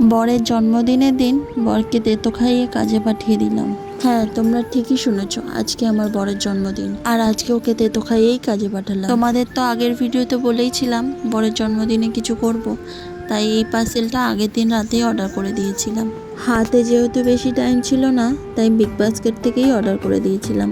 বরের জন্মদিনের দিন বরকে তেতো খাইয়ে কাজে পাঠিয়ে দিলাম। হ্যাঁ, তোমরা ঠিকই শুনেছ, আজকে আমার বরের জন্মদিন, আর আজকে ওকে তেতো খাইয়েই কাজে পাঠালাম। তোমাদের তো আগের ভিডিওতে বলেইছিলাম বরের জন্মদিনে কিছু করব, তাই এই পার্সেলটা আগের দিন রাতেই অর্ডার করে দিয়েছিলাম। হাতে যেহেতু বেশি টাইম ছিল না, তাই বিগ বাস্কেট থেকেই অর্ডার করে দিয়েছিলাম।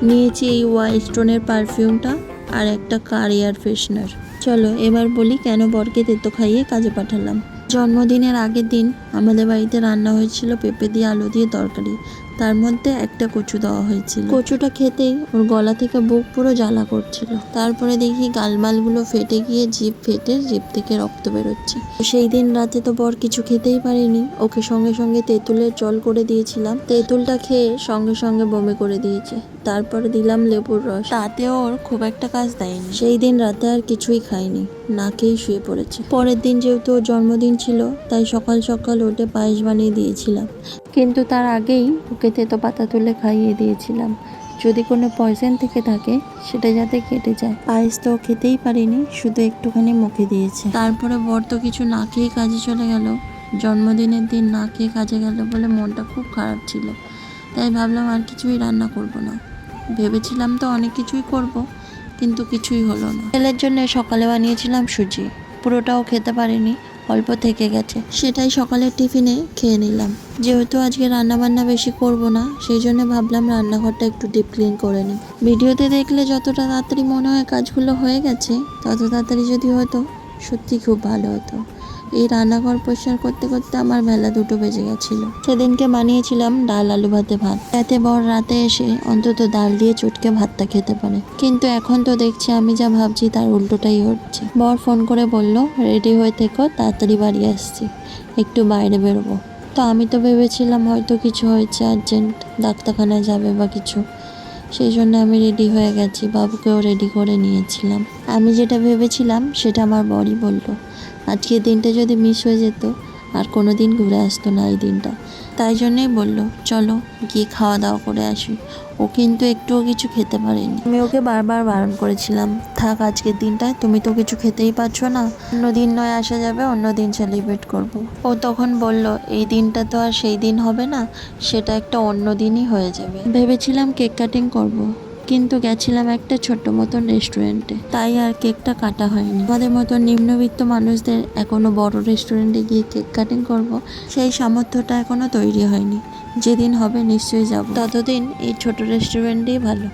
নিয়েছি এই ওয়াইল্ড স্টোনের পারফিউমটা আর একটা কার এয়ার ফ্রেশনার। চলো এবার বলি কেন বরকে তেতো খাইয়ে কাজে পাঠালাম। জন্মদিনের আগের দিন আমাদের বাড়িতে রান্না হয়েছিল পেঁপে দিয়ে আলু দিয়ে তরকারি, তার মধ্যে একটা কচু দেওয়া হয়েছিল। কচুটা খেতেই ওর গলা থেকে বুক পুরো জ্বালা করছিল। তারপরে দেখি গালমালগুলো ফেটে গিয়ে জিভ ফেটে জিভ থেকে রক্ত বেরোচ্ছে। সেই দিন রাতে তো বর কিছু খেতেই পারেনি, ওকে সঙ্গে সঙ্গে তেঁতুলের জল করে দিয়েছিলাম। তেঁতুলটা খেয়ে সঙ্গে সঙ্গে বমি করে দিয়েছে। তারপরে দিলাম লেবুর রস, তাতেও ওর খুব একটা কাজ দেয়নি। সেই দিন রাতে আর কিছুই খাইনি, না খেয়েই শুয়ে পড়েছে। পরের দিন যেহেতু ওর জন্মদিন ছিল, তাই সকাল সকাল উঠে পায়েস বানিয়ে দিয়েছিলাম, কিন্তু তার আগেই ওকে তেতো পাতা তুলে খাইয়ে দিয়েছিলাম, যদি কোনো পয়জন থেকে থাকে সেটা যাতে কেটে যায়। পায়েস তো খেতেই পারিনি, শুধু একটুখানি মুখে দিয়েছে। তারপরে বর তো কিছু না খেয়ে কাজে চলে গেল। জন্মদিনের দিন না খেয়ে কাজে গেল বলে মনটা খুব খারাপ ছিল, তাই ভাবলাম আর কিছুই রান্না করব না। ভেবেছিলাম তো অনেক কিছুই করব, কিন্তু কিছুই হলো না। ছেলের জন্য সকালে বানিয়েছিলাম সুজি, পুরোটাও খেতে পারিনি, অল্প থেকে গেছে, সেটাই সকালের টিফিনে খেয়ে নিলাম। যেহেতু আজকে রান্নাবান্না বেশি করব না, সেই জন্য ভাবলাম রান্নাঘরটা একটু ডিপ ক্লিন করে নিই। ভিডিওতে দেখলে যতটা তাড়াতাড়ি মনে হয় কাজগুলো হয়ে গেছে, তত তাড়াতাড়ি যদি হতো সত্যি খুব ভালো হতো। এই রান্নাঘর পরিষ্কার করতে করতে আমার বেলা 2টো বেজে গেছিল। সেদিনকে বানিয়েছিলাম ডাল আলু ভাতে ভাত, যাতে বর রাতে এসে অন্তত ডাল দিয়ে চটকে ভাতটা খেতে পারে। কিন্তু এখন তো দেখছি আমি যা ভাবছি তার উল্টোটাই হচ্ছে। বর ফোন করে বলল, রেডি হয়ে থেকো, তাড়াতাড়ি বাড়ি আসছি, একটু বাইরে বেরোবো। তো আমি তো ভেবেছিলাম হয়তো কিছু হয়েছে, আর্জেন্ট ডাক্তারখানায় যাবে বা কিছু, সেই জন্য আমি রেডি হয়ে গেছি, বাবুকেও রেডি করে নিয়েছিলাম। আমি যেটা ভেবেছিলাম সেটা আমার বরই বললো, আজকের দিনটা যদি মিস হয়ে যেত আর কোনো দিন ঘুরে আসতো না এই দিনটা। তাই জন্যেই বললো চলো গিয়ে খাওয়া দাওয়া করে আসি। ও কিন্তু একটুও কিছু খেতে পারেনি। আমি ওকে বারবার বারণ করেছিলাম, থাক আজকের দিনটায়, তুমি তো কিছু খেতেই পারছো না, অন্য দিন নয় আসা যাবে, অন্য দিন সেলিব্রেট করব। ও তখন বলল এই দিনটা তো আর সেই দিন হবে না, সেটা একটা অন্য দিনই হয়ে যাবে। ভেবেছিলাম কেক কাটিং করব, কিন্তু গেছিলাম একটা ছোট্ট মতন রেস্টুরেন্টে, তাই আর কেকটা কাটা হয়নি। আমাদের মতন নিম্নবিত্ত মানুষদের এখনো বড় রেস্টুরেন্টে গিয়ে কেক কাটিং করব, সেই সামর্থ্যটা এখনো তৈরি হয়নি। যেদিন হবে নিশ্চয়ই যাব, ততদিন এই ছোট রেস্টুরেন্টেই ভালো।